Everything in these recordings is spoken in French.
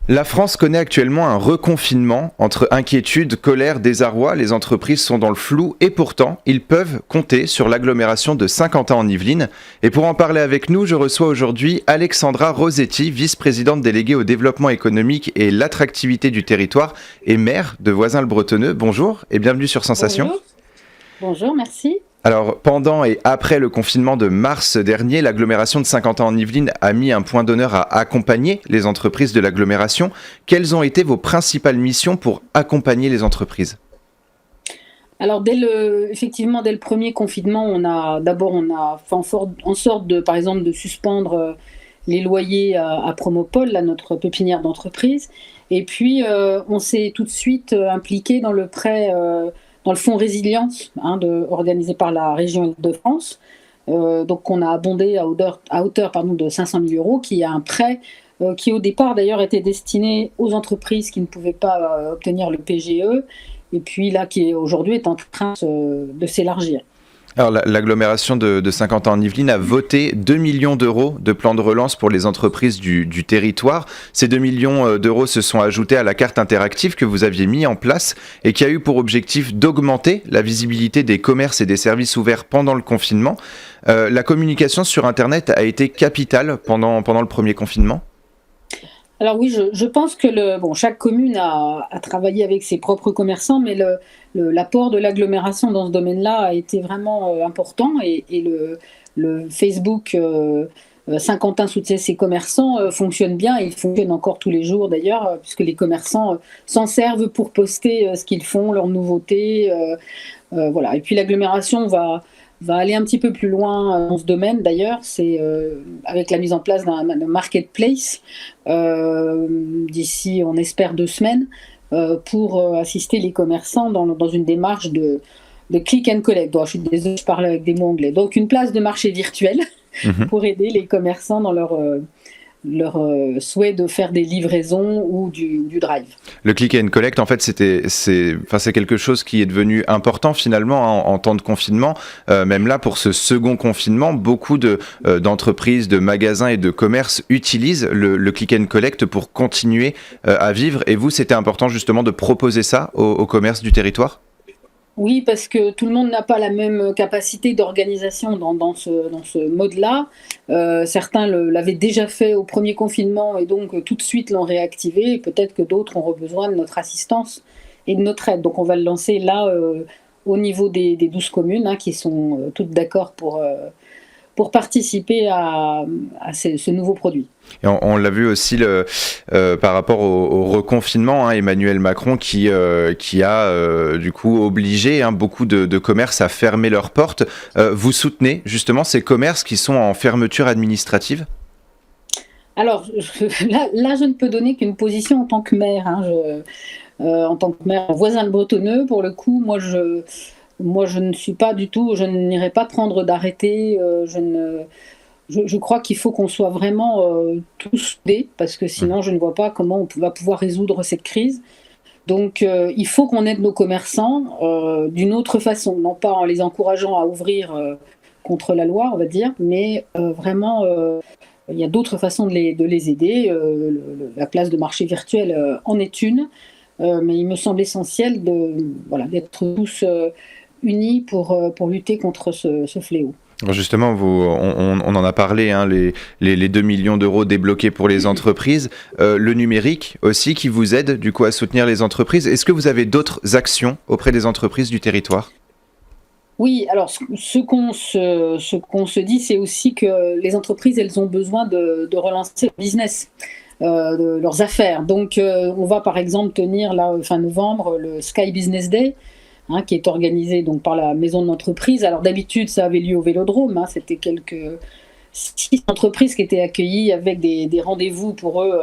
La France connaît actuellement un reconfinement. Entre inquiétude, colère, désarroi, les entreprises sont dans le flou et pourtant, ils peuvent compter sur l'agglomération de Saint-Quentin-en-Yvelines. Et pour en parler avec nous, je reçois aujourd'hui Alexandra Rosetti, vice-présidente déléguée au développement économique et l'attractivité du territoire et maire de Voisins-le-Bretonneux. Bonjour et bienvenue sur Sensation. Bonjour, bonjour, merci. Alors, pendant et après le confinement de mars dernier, l'agglomération de Saint-Quentin-en-Yvelines a mis un point d'honneur à accompagner les entreprises de l'agglomération. Quelles ont été vos principales missions pour accompagner les entreprises ? Alors, effectivement, dès le premier confinement, on a fait en sorte de, par exemple, de suspendre les loyers à Promopole, là, notre pépinière d'entreprise. Et puis, on s'est tout de suite impliqué dans le prêt, dans le fonds résilience, organisé par la région Île-de-France. Donc, on a abondé à hauteur de 500 000 euros, qui est un prêt qui, au départ, d'ailleurs, était destiné aux entreprises qui ne pouvaient pas obtenir le PGE. Et puis là, qui aujourd'hui est en train de s'élargir. Alors, l'agglomération de Saint-Quentin-en-Yvelines a voté 2 millions d'euros de plan de relance pour les entreprises du territoire. Ces 2 millions d'euros se sont ajoutés à la carte interactive que vous aviez mis en place et qui a eu pour objectif d'augmenter la visibilité des commerces et des services ouverts pendant le confinement. La communication sur Internet a été capitale pendant le premier confinement. Alors oui, je pense que chaque commune a travaillé avec ses propres commerçants, mais l'apport de l'agglomération dans ce domaine-là a été vraiment important et le Facebook Saint-Quentin soutient ses commerçants fonctionne bien. Il fonctionne encore tous les jours d'ailleurs, puisque les commerçants s'en servent pour poster ce qu'ils font, leurs nouveautés. Voilà. Et puis l'agglomération va aller un petit peu plus loin dans ce domaine d'ailleurs, c'est avec la mise en place d'un marketplace d'ici, on espère, 2 semaines, pour assister les commerçants dans une démarche de click and collect. Bon, je suis désolée, je parle avec des mots anglais. Donc une place de marché virtuelle pour aider les commerçants dans leur souhait de faire des livraisons ou du drive. Le click and collect, en fait, c'est quelque chose qui est devenu important finalement en temps de confinement. Même là, pour ce second confinement, beaucoup d'entreprises, de magasins et de commerces utilisent le click and collect pour continuer à vivre. Et vous, c'était important justement de proposer ça aux commerces du territoire ? Oui, parce que tout le monde n'a pas la même capacité d'organisation dans ce mode-là. Certains l'avaient déjà fait au premier confinement et donc tout de suite l'ont réactivé. Et peut-être que d'autres auront besoin de notre assistance et de notre aide. Donc on va le lancer là au niveau des 12 communes qui sont toutes d'accord pour participer à ce nouveau produit. Et on l'a vu aussi par rapport au reconfinement, Emmanuel Macron qui a du coup obligé beaucoup de commerces à fermer leurs portes. Vous soutenez justement ces commerces qui sont en fermeture administrative ? Alors là, je ne peux donner qu'une position en tant que maire. En tant que maire Voisins-le-Bretonneux, pour le coup, moi je ne suis pas du tout, je n'irai pas prendre d'arrêté. Je crois qu'il faut qu'on soit vraiment tous soudés, parce que sinon je ne vois pas comment on va pouvoir résoudre cette crise. Donc il faut qu'on aide nos commerçants d'une autre façon, non pas en les encourageant à ouvrir contre la loi, on va dire, mais vraiment il y a d'autres façons de les aider. La place de marché virtuel en est une, mais il me semble essentiel d'être tous unis pour lutter contre ce fléau. Justement, on en a parlé, les 2 millions d'euros débloqués pour les entreprises, le numérique aussi qui vous aide du coup à soutenir les entreprises. Est-ce que vous avez d'autres actions auprès des entreprises du territoire ? Oui, alors ce qu'on se dit, c'est aussi que les entreprises, elles ont besoin de relancer leur business, de leurs affaires. Donc on va par exemple tenir là fin novembre le Sky Business Day, qui est organisé donc par la maison de l'entreprise. Alors d'habitude, ça avait lieu au Vélodrome. C'était quelques 6 entreprises qui étaient accueillies avec des rendez-vous pour eux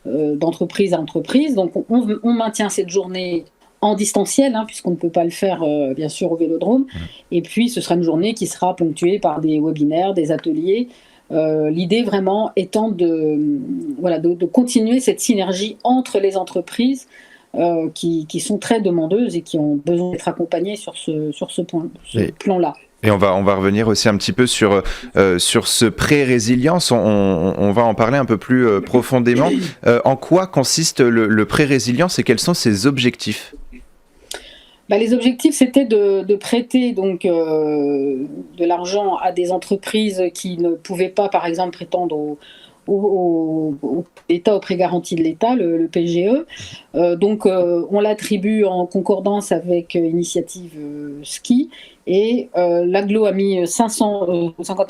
d'entreprise à entreprise. Donc on maintient cette journée en distanciel, puisqu'on ne peut pas le faire bien sûr au Vélodrome. Et puis ce sera une journée qui sera ponctuée par des webinaires, des ateliers. L'idée vraiment étant de continuer cette synergie entre les entreprises qui sont très demandeuses et qui ont besoin d'être accompagnées sur ce plan-là. Et on va revenir aussi un petit peu sur ce prêt résilience. On va en parler un peu plus profondément. En quoi consiste le prêt résilience et quels sont ses objectifs? Les objectifs, c'était de prêter donc de l'argent à des entreprises qui ne pouvaient pas, par exemple, prétendre au l'État, au prêt garanti de l'État, le PGE. Donc, on l'attribue en concordance avec Initiative Ski. Et l'Agglo a mis 50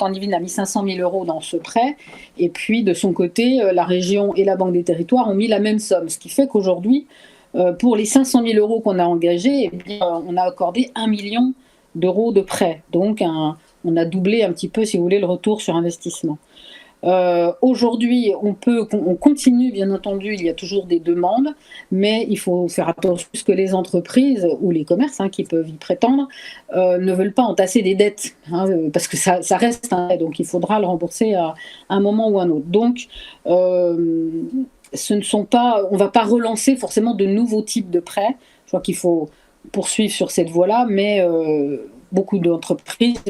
ans Yvelines a mis 500 000 euros dans ce prêt. Et puis, de son côté, la région et la Banque des Territoires ont mis la même somme. Ce qui fait qu'aujourd'hui, pour les 500 000 euros qu'on a engagés, eh bien, on a accordé 1 million d'euros de prêt. Donc, on a doublé un petit peu, si vous voulez, le retour sur investissement. Aujourd'hui, on continue, bien entendu, il y a toujours des demandes, mais il faut faire attention à ce que les entreprises ou les commerces qui peuvent y prétendre ne veulent pas entasser des dettes, parce que ça reste un prêt, donc il faudra le rembourser à un moment ou à un autre. Donc, on ne va pas relancer forcément de nouveaux types de prêts. Je crois qu'il faut poursuivre sur cette voie-là, mais beaucoup d'entreprises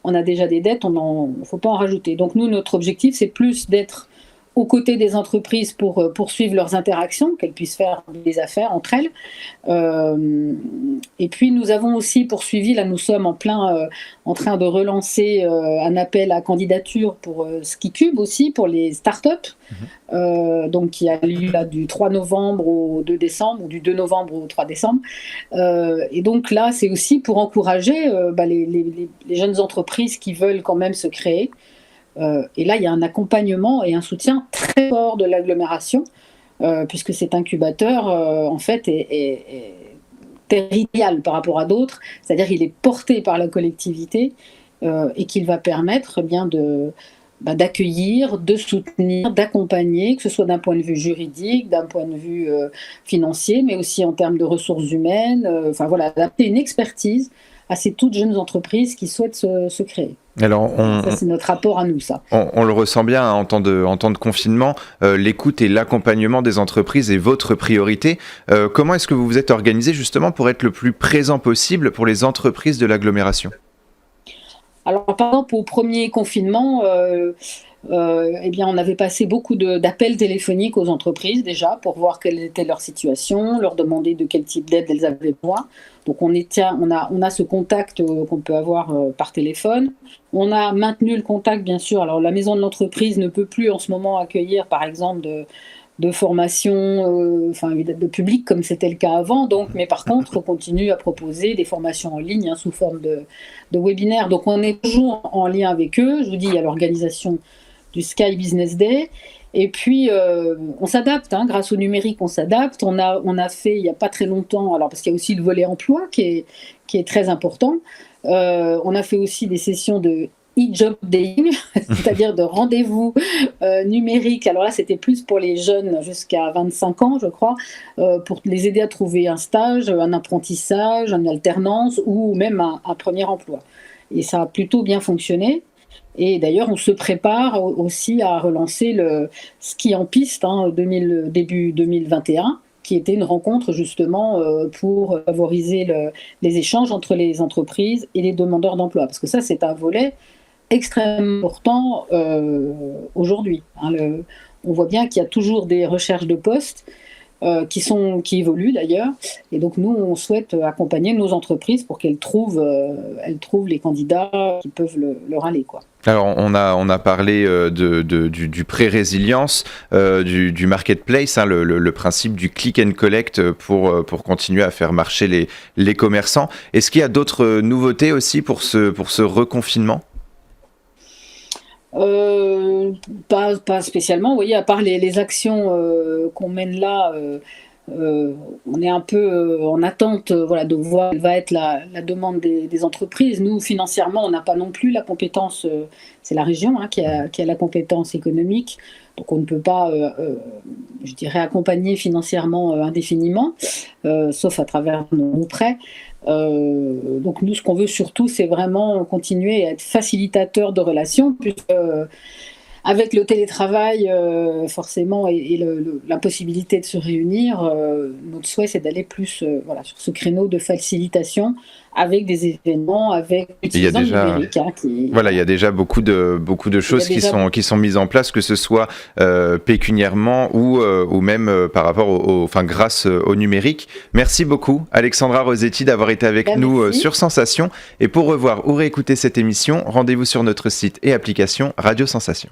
on a déjà des dettes, il ne faut pas en rajouter. Donc nous, notre objectif, c'est plus d'être aux côtés des entreprises pour poursuivre leurs interactions, qu'elles puissent faire des affaires entre elles. Et puis nous avons aussi poursuivi, là nous sommes en train de relancer un appel à candidature pour SkiCube aussi, pour les startups, donc qui a lieu là, du 3 novembre au 2 décembre, ou du 2 novembre au 3 décembre. Et donc là, c'est aussi pour encourager les jeunes entreprises qui veulent quand même se créer. Et là, il y a un accompagnement et un soutien très fort de l'agglomération, puisque cet incubateur, en fait, est territorial par rapport à d'autres, c'est-à-dire qu'il est porté par la collectivité et qu'il va permettre d'accueillir, de soutenir, d'accompagner, que ce soit d'un point de vue juridique, d'un point de vue financier, mais aussi en termes de ressources humaines, d'apporter une expertise à ces toutes jeunes entreprises qui souhaitent se créer. Alors, ça, c'est notre rapport à nous, ça. On le ressent bien en temps de confinement, l'écoute et l'accompagnement des entreprises est votre priorité. Comment est-ce que vous vous êtes organisé justement pour être le plus présent possible pour les entreprises de l'agglomération ? Alors, par exemple, au premier confinement, on avait passé beaucoup d'appels téléphoniques aux entreprises déjà pour voir quelle était leur situation, leur demander de quel type d'aide elles avaient besoin. Donc on a ce contact qu'on peut avoir par téléphone. On a maintenu le contact, bien sûr. Alors la maison de l'entreprise ne peut plus en ce moment accueillir, par exemple, de formations de public comme c'était le cas avant. Mais par contre, on continue à proposer des formations en ligne sous forme de webinaires. Donc on est toujours en lien avec eux. Je vous dis, il y a l'organisation du Sky Business Day. Et puis, on s'adapte, grâce au numérique, on s'adapte. On a fait, il n'y a pas très longtemps, alors parce qu'il y a aussi le volet emploi qui est très important, on a fait aussi des sessions de e-job dating, c'est-à-dire de rendez-vous numériques. Alors là, c'était plus pour les jeunes jusqu'à 25 ans, je crois, pour les aider à trouver un stage, un apprentissage, une alternance ou même un premier emploi. Et ça a plutôt bien fonctionné. Et d'ailleurs, on se prépare aussi à relancer le ski en piste début 2021, qui était une rencontre justement pour favoriser les échanges entre les entreprises et les demandeurs d'emploi. Parce que ça, c'est un volet extrêmement important aujourd'hui. On voit bien qu'il y a toujours des recherches de postes qui évoluent d'ailleurs. Et donc nous, on souhaite accompagner nos entreprises pour qu'elles trouvent les candidats qui peuvent leur aller, quoi. Alors on a parlé du prêt résilience, du marketplace, le principe du click and collect pour continuer à faire marcher les commerçants. Est-ce qu'il y a d'autres nouveautés aussi pour ce reconfinement ? Pas spécialement, vous voyez, à part les actions qu'on mène là, on est un peu en attente de voir quelle va être la demande des entreprises. Nous, financièrement, on n'a pas non plus la compétence, c'est la région qui a la compétence économique, donc on ne peut pas, je dirais, accompagner financièrement indéfiniment, sauf à travers nos prêts. Donc nous, ce qu'on veut surtout, c'est vraiment continuer à être facilitateur de relations, puisque avec le télétravail, forcément, et l'impossibilité de se réunir, notre souhait, c'est d'aller plus sur ce créneau de facilitation avec des événements, avec utilisant le numérique. Voilà, il y a déjà beaucoup de choses qui sont mises en place, que ce soit pécuniairement ou même par rapport grâce au numérique. Merci beaucoup, Alexandra Rosetti, d'avoir été avec nous sur Sensation. Et pour revoir ou réécouter cette émission, rendez-vous sur notre site et application Radio Sensation.